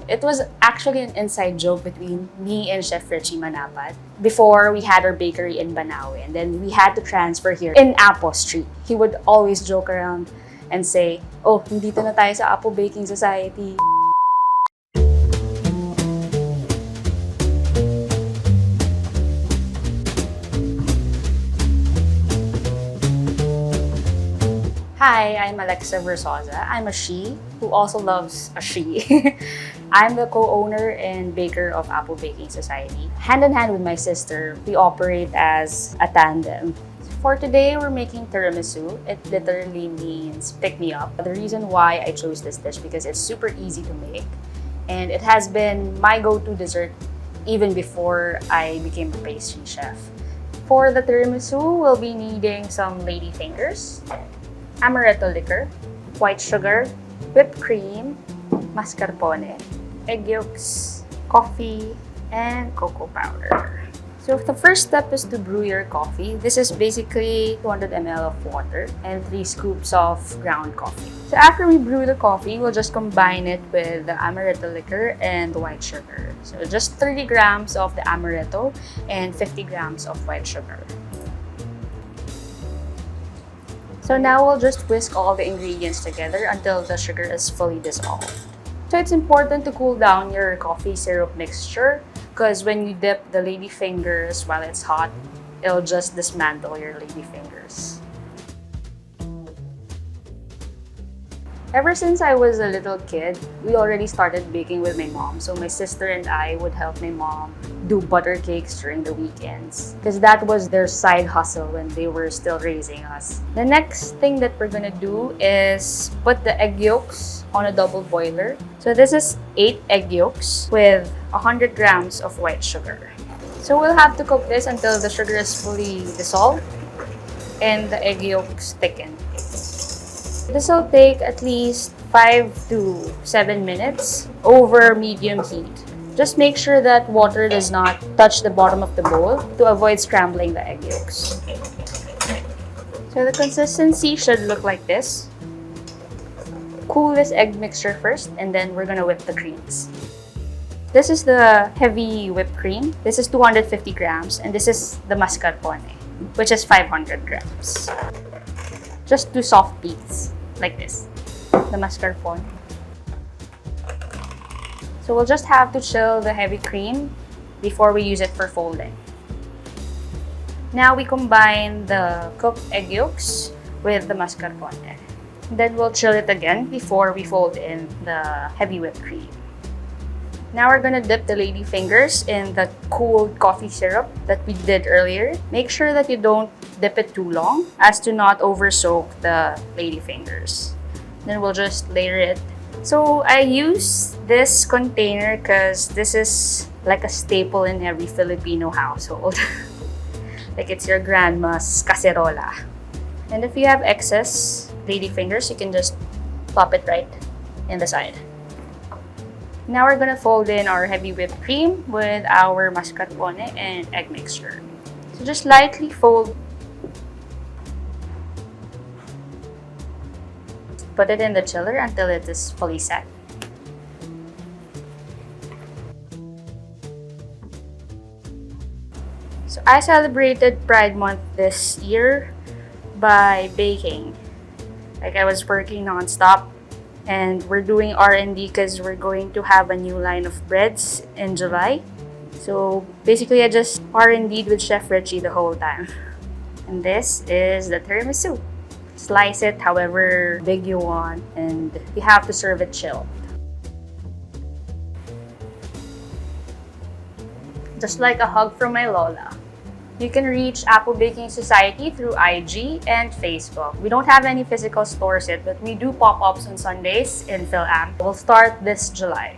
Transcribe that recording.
It was actually an inside joke between me and Chef Richie Manapat before we had our bakery in Banawe, and then we had to transfer here in Apo Street. He would always joke around and say, "Oh, nandito na tayo sa Apo Baking Society." Hi, I'm Alexa Versoza. I'm a she who also loves a she. I'm the co-owner and baker of Apo Baking Society. Hand in hand with my sister, we operate as a tandem. For today, we're making tiramisu. It literally means pick me up. The reason why I chose this dish because it's super easy to make, and it has been my go-to dessert even before I became a pastry chef. For the tiramisu, we'll be needing some lady fingers, amaretto liquor, white sugar, whipped cream, mascarpone, egg yolks, coffee, and cocoa powder. So the first step is to brew your coffee. This is basically 200 ml of water and 3 scoops of ground coffee. So after we brew the coffee, we'll just combine it with the amaretto liquor and the white sugar. So just 30 grams of the amaretto and 50 grams of white sugar. So now we'll just whisk all the ingredients together until the sugar is fully dissolved. So it's important to cool down your coffee syrup mixture because when you dip the lady fingers while it's hot, it'll just dismantle your lady fingers. Ever since I was a little kid, we already started baking with my mom. So my sister and I would help my mom do butter cakes during the weekends because that was their side hustle when they were still raising us. The next thing that we're gonna do is put the egg yolks on a double boiler. So this is 8 egg yolks with 100 grams of white sugar. So we'll have to cook this until the sugar is fully dissolved and the egg yolks thicken. This will take at least 5 to 7 minutes over medium heat. Just make sure that water does not touch the bottom of the bowl to avoid scrambling the egg yolks. So the consistency should look like this. Cool this egg mixture first and then we're gonna whip the creams. This is the heavy whipped cream. This is 250 grams and this is the mascarpone, which is 500 grams. Just 2 soft beats like this, the mascarpone. So we'll just have to chill the heavy cream before we use it for folding. Now we combine the cooked egg yolks with the mascarpone. Then we'll chill it again before we fold in the heavy whipped cream. Now we're gonna dip the lady fingers in the cooled coffee syrup that we did earlier. Make sure that you don't dip it too long as to not over soak the lady fingers. Then we'll just layer it. So I use this container because this is like a staple in every Filipino household. Like it's your grandma's cacerola. And if you have excess lady fingers, you can just plop it right in the side. Now we're gonna fold in our heavy whipped cream with our mascarpone and egg mixture. So just lightly fold. Put it in the chiller until it is fully set. So I celebrated Pride Month this year by baking. Like I was working non-stop. And we're doing R&D because we're going to have a new line of breads in July. So basically I just R&D'd with Chef Richie the whole time. And this is the tiramisu. Slice it however big you want and you have to serve it chilled. Just like a hug from my lola. You can reach Apo Baking Society through IG and Facebook. We don't have any physical stores yet, but we do pop-ups on Sundays in PhilAmp. We'll start this July.